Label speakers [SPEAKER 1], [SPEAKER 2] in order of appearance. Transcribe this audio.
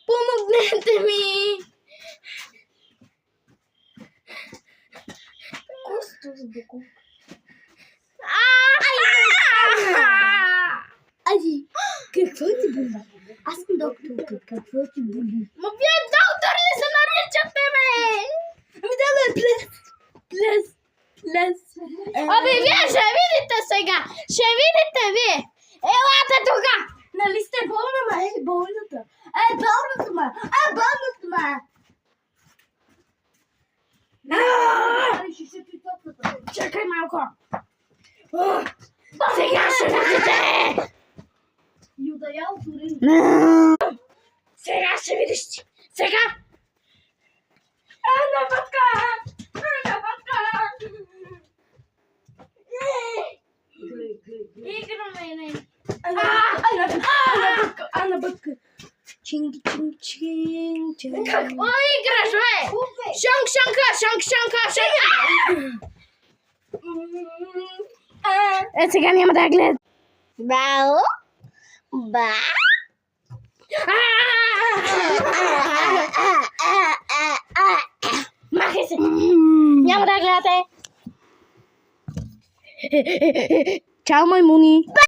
[SPEAKER 1] Помогнете ми!
[SPEAKER 2] Ади, какво ти боли? Аз съм докторка, какво ти боли?
[SPEAKER 1] Ма вие доктор ли се наричате, бе?
[SPEAKER 2] Ами давай, плес.
[SPEAKER 1] Абе, вие ще видите сега! Ще видите вие! Елате тука!
[SPEAKER 2] Нали сте болна, ма? Болната ма!
[SPEAKER 1] Чакай малко! Сега ще видите!
[SPEAKER 2] Юда, я отворим.
[SPEAKER 1] Сега ще видиш! Сега! Ана пътка! Играме!
[SPEAKER 2] Ана бъдка. Чинг.
[SPEAKER 1] Какво играш, бе? Шанка! Сега няма да гледам.
[SPEAKER 2] Бао.
[SPEAKER 1] Махай се! Няма да гледате! Чао, маймуни!